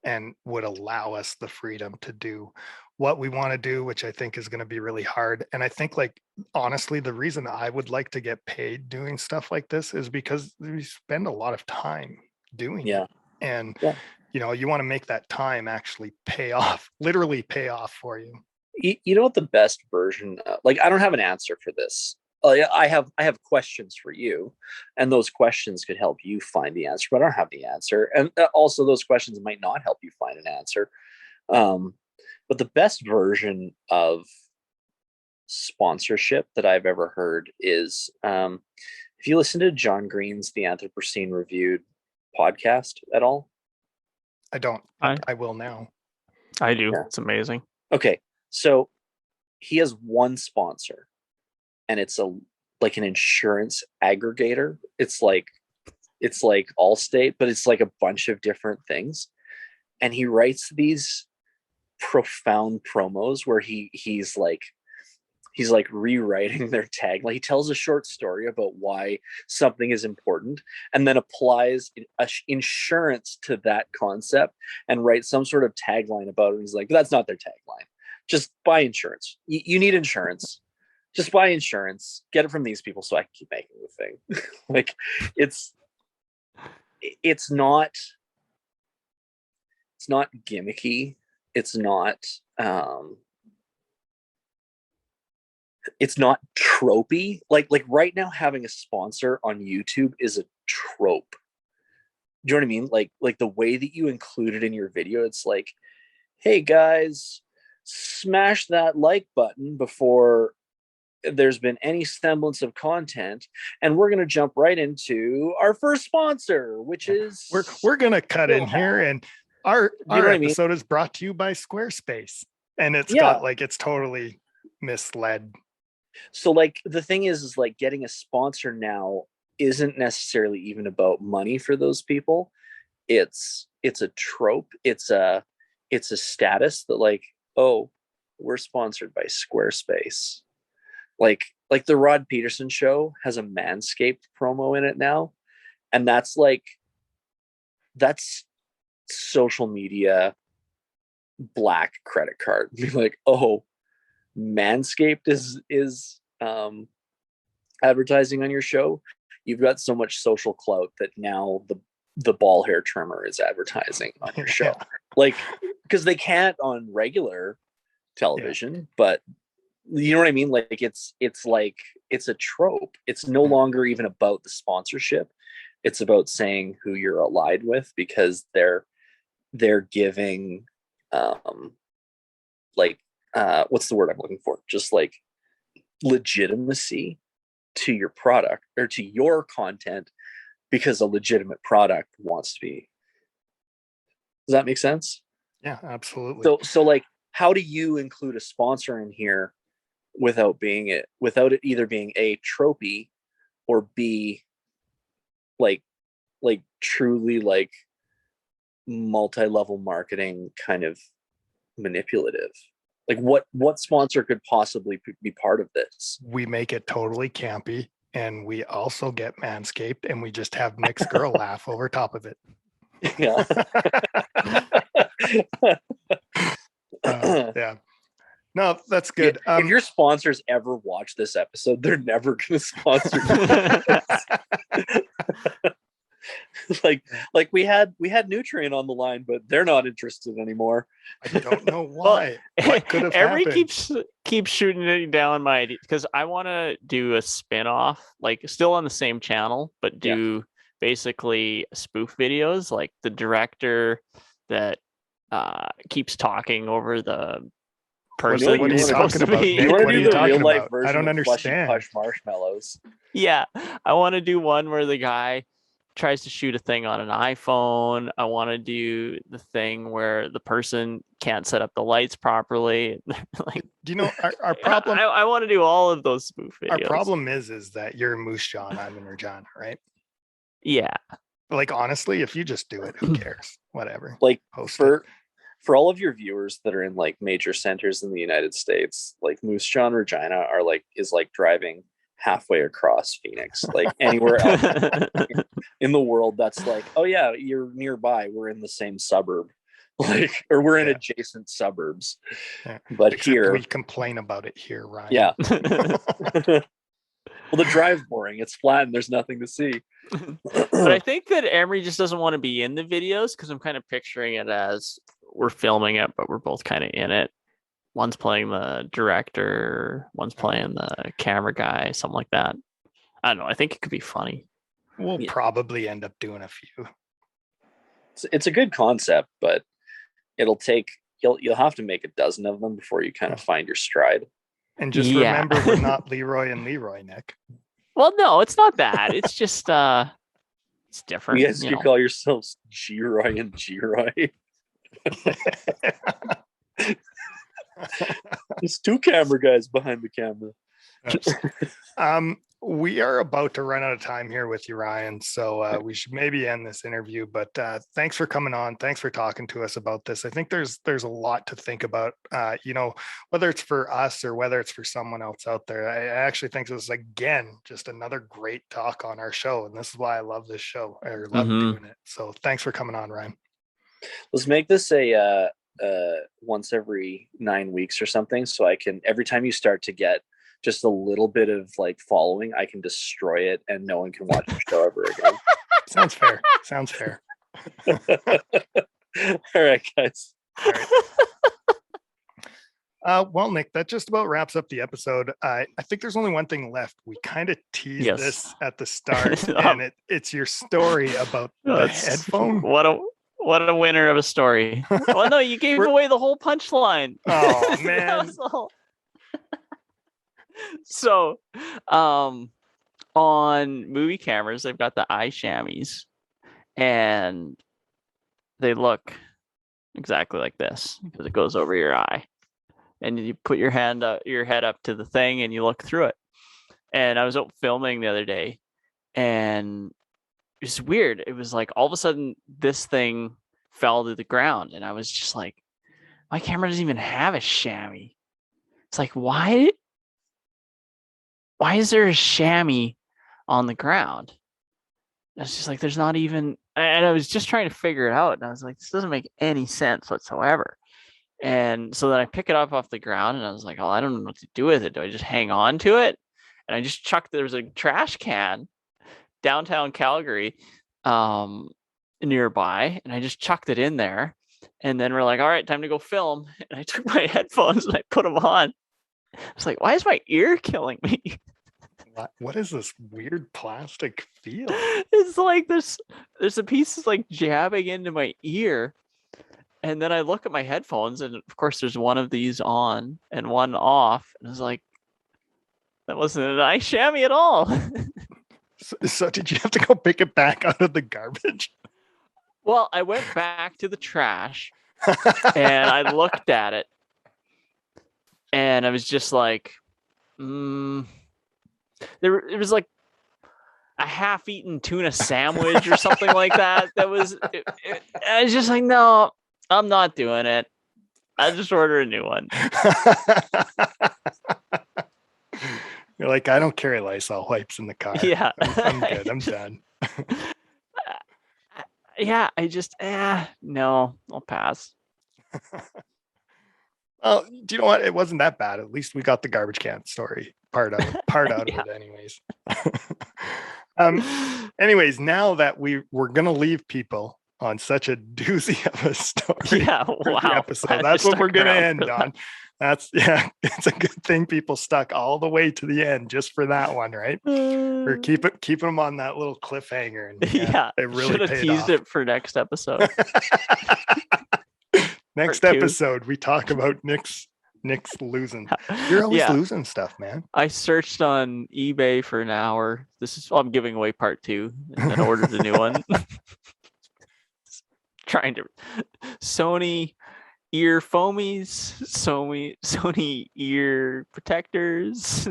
and would allow us the freedom to do what we want to do, which I think is going to be really hard. And I think, like, honestly, the reason I would like to get paid doing stuff like this is because we spend a lot of time doing it. And you know, you want to make that time actually pay off, literally pay off for you. You know what the best version like, I don't have an answer for this. I have questions for you, and those questions could help you find the answer, but I don't have the answer. And also those questions might not help you find an answer. But the best version of sponsorship that I've ever heard is if you listen to John Green's The Anthropocene Reviewed podcast at all. I don't. I will now. I do. Yeah. It's amazing. Okay. So he has one sponsor, and it's a like an insurance aggregator. It's like Allstate, but it's like a bunch of different things. And he writes these profound promos where he's like rewriting their tagline. He tells a short story about why something is important and then applies insurance to that concept and writes some sort of tagline about it. He's like, that's not their tagline. Just buy insurance. You need insurance. Just buy insurance. Get it from these people so I can keep making the thing. Like it's not gimmicky. It's not tropey. Like right now, having a sponsor on YouTube is a trope. Do you know what I mean? Like the way that you include it in your video, it's like, hey guys, smash that like button before there's been any semblance of content, and we're going to jump right into our first sponsor, which is we're going to cut in here, and our episode is brought to you by Squarespace, and it's got like, it's totally misled. So like the thing is like getting a sponsor now isn't necessarily even about money for those people. It's a trope. It's a status that like, oh, we're sponsored by Squarespace. Like the Rod Peterson show has a Manscaped promo in it now. And that's social media black credit card. Be like, oh, Manscaped is advertising on your show. You've got so much social clout that now the ball hair trimmer is advertising on your show. Like, because they can't on regular television, but you know what I mean? Like it's a trope. It's no longer even about the sponsorship. It's about saying who you're allied with, because they're giving what's the word I'm looking for? Just like legitimacy to your product or to your content, because a legitimate product wants to be. Does that make sense? Yeah, absolutely. So like, how do you include a sponsor in here without it either being A, tropey, or B, like truly like multi-level marketing kind of manipulative? Like what sponsor could possibly be part of this? We make it totally campy, and we also get Manscaped, and we just have Nick's girl laugh over top of it. Yeah. Yeah. No, that's good. If your sponsors ever watch this episode, they're never going to sponsor you. like we had Nutrient on the line, but they're not interested anymore. I don't know why. What could have Emery happened? keeps shooting it down my idea, because I want to do a spin-off, like still on the same channel, but do basically spoof videos, like the director that keeps talking over the person. What are you talking about, Nick? What are you talking about? I don't understand. Push marshmallows. Yeah, I want to do one where the guy tries to shoot a thing on an iPhone. I want to do the thing where the person can't set up the lights properly. Like, do you know our problem? I want to do all of those spoof videos. Our problem is that you're a Moose John, I'm a Nurjan, right? Yeah. Like, honestly, if you just do it, who cares? Whatever. Like, for all of your viewers that are in like major centers in the United States, like Moose John Regina is like driving halfway across Phoenix. Like anywhere else in the world, that's like, oh yeah, you're nearby, we're in the same suburb, like, or we're in adjacent suburbs. But except here we complain about it here, Ryan. Yeah. Well, the drive's boring, it's flat and there's nothing to see. But I think that Emery just doesn't want to be in the videos, because I'm kind of picturing it as we're filming it, but we're both kind of in it. One's playing the director, one's playing the camera guy, something like that. I don't know. I think it could be funny. We'll probably end up doing a few. It's a good concept, but it'll take, you'll have to make a dozen of them before you kind of find your stride. And just remember, we're not Leroy and Leroy, Nick. Well, no, it's not that. It's just it's different. Yes, you call yourselves G-Roy and G-Roy. There's two camera guys behind the camera. We are about to run out of time here with you, Ryan. So we should maybe end this interview. But thanks for coming on. Thanks for talking to us about this. I think there's a lot to think about. Whether it's for us or whether it's for someone else out there. I actually think this is again just another great talk on our show, and this is why I love this show. I love doing it. So thanks for coming on, Ryan. Let's make this a once every 9 weeks or something, so I can every time you start to get just a little bit of like following, I can destroy it and no one can watch the show ever again. Sounds fair. All right, guys. All right. Well, Nick, that just about wraps up the episode. I think there's only one thing left. We kind of teased this at the start, and it's your story about the headphone. What a winner of a story. Well, no, you gave away the whole punchline. Oh, man. So, on movie cameras, they've got the eye chamois, and they look exactly like this because it goes over your eye, and you put your head up to the thing, and you look through it. And I was out filming the other day, and it's weird. It was like all of a sudden this thing fell to the ground, and I was just like, my camera doesn't even have a chamois. It's like, why is there a chamois on the ground? It's just like, there's not even, and I was just trying to figure it out. And I was like, this doesn't make any sense whatsoever. And so then I pick it up off the ground and I was like, oh, I don't know what to do with it. Do I just hang on to it? And I just there's a trash can downtown Calgary nearby. And I just chucked it in there. And then we're like, all right, time to go film. And I took my headphones and I put them on. I was like, why is my ear killing me? What is this weird plastic feel? It's like there's a piece like jabbing into my ear. And then I look at my headphones, and of course there's one of these on and one off. And I was like, that wasn't an eye chamois at all. So did you have to go pick it back out of the garbage? Well, I went back to the trash and I looked at it. And I was just like, it was like a half-eaten tuna sandwich or something like that. I was just like, no, I'm not doing it. I just order a new one. You're like, I don't carry Lysol wipes in the car. Yeah, I'm good. I'm done. Yeah, I just, no, I'll pass. Well, do you know what? It wasn't that bad. At least we got the garbage can story part out of it anyways. Anyways, now that we're going to leave people on such a doozy of a story episode, that's what we're going to end on. It's a good thing people stuck all the way to the end just for that one, right? Or keeping them on that little cliffhanger. And it really should have teased it for next episode. Next episode, we talk about Nick's losing. You're always losing stuff, man. I searched on eBay for an hour. I'm giving away part 2 and then ordered a new one. Trying to Sony ear foamies, Sony ear protectors.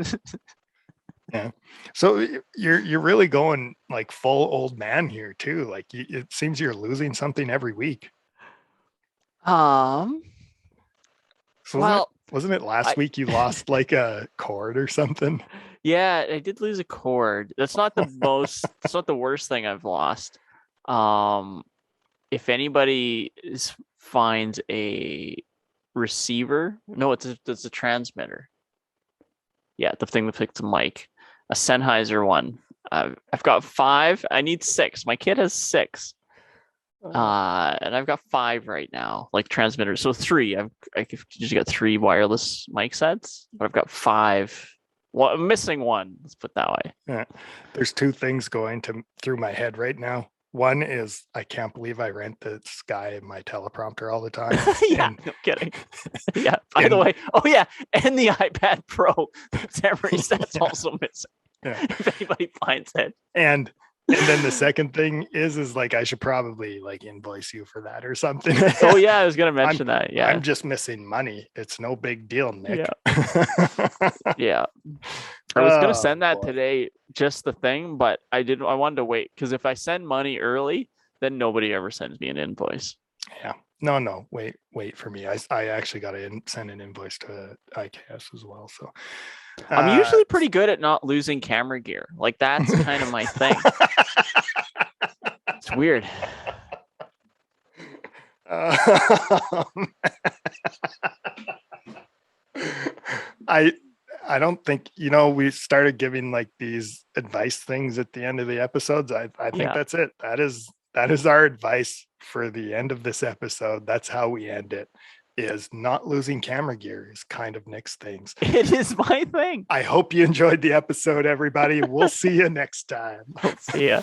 Yeah. So you're really going like full old man here too. Like it seems you're losing something every week. So wasn't it last week you lost like a cord or something? Yeah, I did lose a cord. That's not the it's not the worst thing I've lost. If anybody finds a receiver, no, it's a transmitter. Yeah, the thing that picks the mic, a Sennheiser one. I've got 5. I need 6. My kid has 6. And I've got 5 right now, like transmitters. So 3. I just got 3 wireless mic sets, but I've got 5. Well, I'm missing 1. Let's put it that way. Yeah. There's 2 things going through my head right now. One is I can't believe I rent this guy in my teleprompter all the time. No kidding. Yeah. By the way, and the iPad Pro. Emery's, that's also missing. Yeah. If anybody finds it. And then the second thing is like I should probably like invoice you for that or something. Oh yeah, I was gonna mention that. Yeah, I'm just missing money. It's no big deal, Nick. Yeah. I was gonna Oh, send that boy. today, just the thing, but I didn't. I wanted to wait because if I send money early, then nobody ever sends me an invoice. Yeah. No. Wait for me. I actually got to send an invoice to IKS as well. So I'm usually pretty good at not losing camera gear. Like that's kind of my thing. It's weird. I don't think, we started giving like these advice things at the end of the episodes. I think that's it. That is our advice for the end of this episode. That's how we end it, is not losing camera gear is kind of Nick's things. It is my thing. I hope you enjoyed the episode, everybody. We'll see you next time. See ya.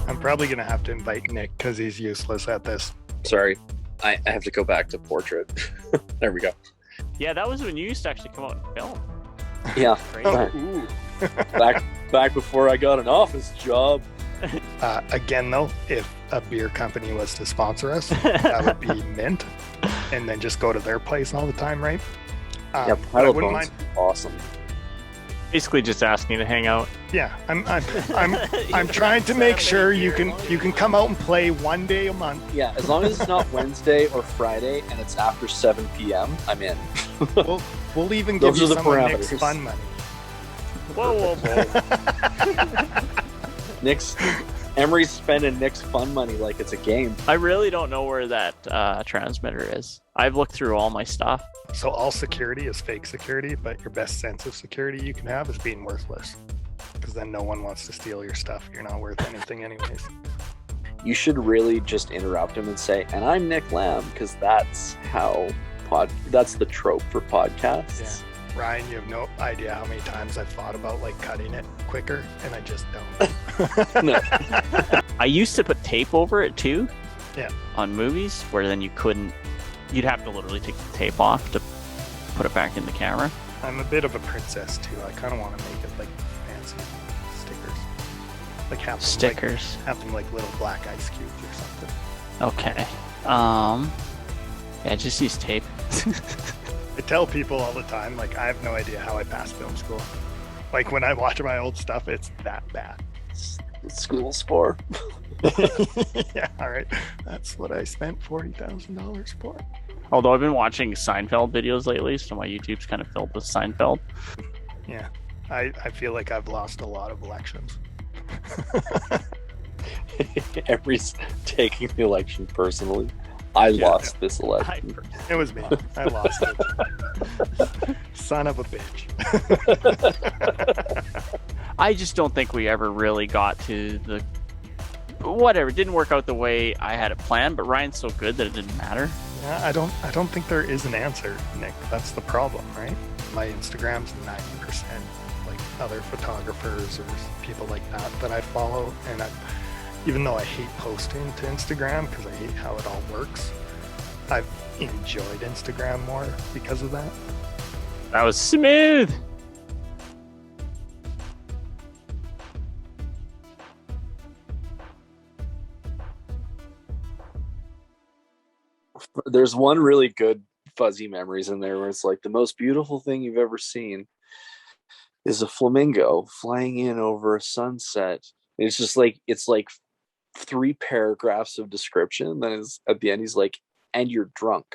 I'm probably going to have to invite Nick because he's useless at this. Sorry. I have to go back to portrait. There we go. Yeah, that was when you used to actually come out and film. Yeah. Ooh. back before I got an office job. Again, though, if a beer company was to sponsor us, that would be mint. And then just go to their place all the time, right? Yeah, Pilot Bones, awesome. Basically, just asking you to hang out. Yeah, I'm trying to make sure you can come out and play one day a month. Yeah, as long as it's not Wednesday or Friday and it's after 7 p.m., I'm in. We'll even give you some of Nick's fun money. Whoa. Emery's spending Nick's fun money like it's a game. I really don't know where that transmitter is. I've looked through all my stuff. So all security is fake security, but your best sense of security you can have is being worthless. Because then no one wants to steal your stuff. You're not worth anything anyways. You should really just interrupt him and say, and I'm Nick Lamb, because that's that's the trope for podcasts. Yeah. Ryan, you have no idea how many times I've thought about like cutting it quicker, and I just don't. No. I used to put tape over it too. Yeah. On movies, where then you'd have to literally take the tape off to put it back in the camera. I'm a bit of a princess too. I kind of want to make it like fancy stickers, like have them stickers. Have them like little black ice cubes or something. Okay. Yeah, just use tape. I tell people all the time, like, I have no idea how I passed film school. Like, when I watch my old stuff, it's that bad. It's what school's for. Yeah, all right. That's what I spent $40,000 for. Although I've been watching Seinfeld videos lately, so my YouTube's kind of filled with Seinfeld. Yeah, I feel like I've lost a lot of elections. Emery's taking the election personally. I lost this election. It was me. I lost it. Son of a bitch. I just don't think we ever really got to the... Whatever, it didn't work out the way I had it planned, but Ryan's so good that it didn't matter. Yeah, I don't think there is an answer, Nick. That's the problem, right? My Instagram's 90% like other photographers or people like that I follow, and even though I hate posting to Instagram because I hate how it all works, I've enjoyed Instagram more because of that. That was smooth. There's one really good fuzzy memories in there where it's like the most beautiful thing you've ever seen is a flamingo flying in over a sunset. It's just like, it's like 3 paragraphs of description. Then at the end, he's like, and you're drunk.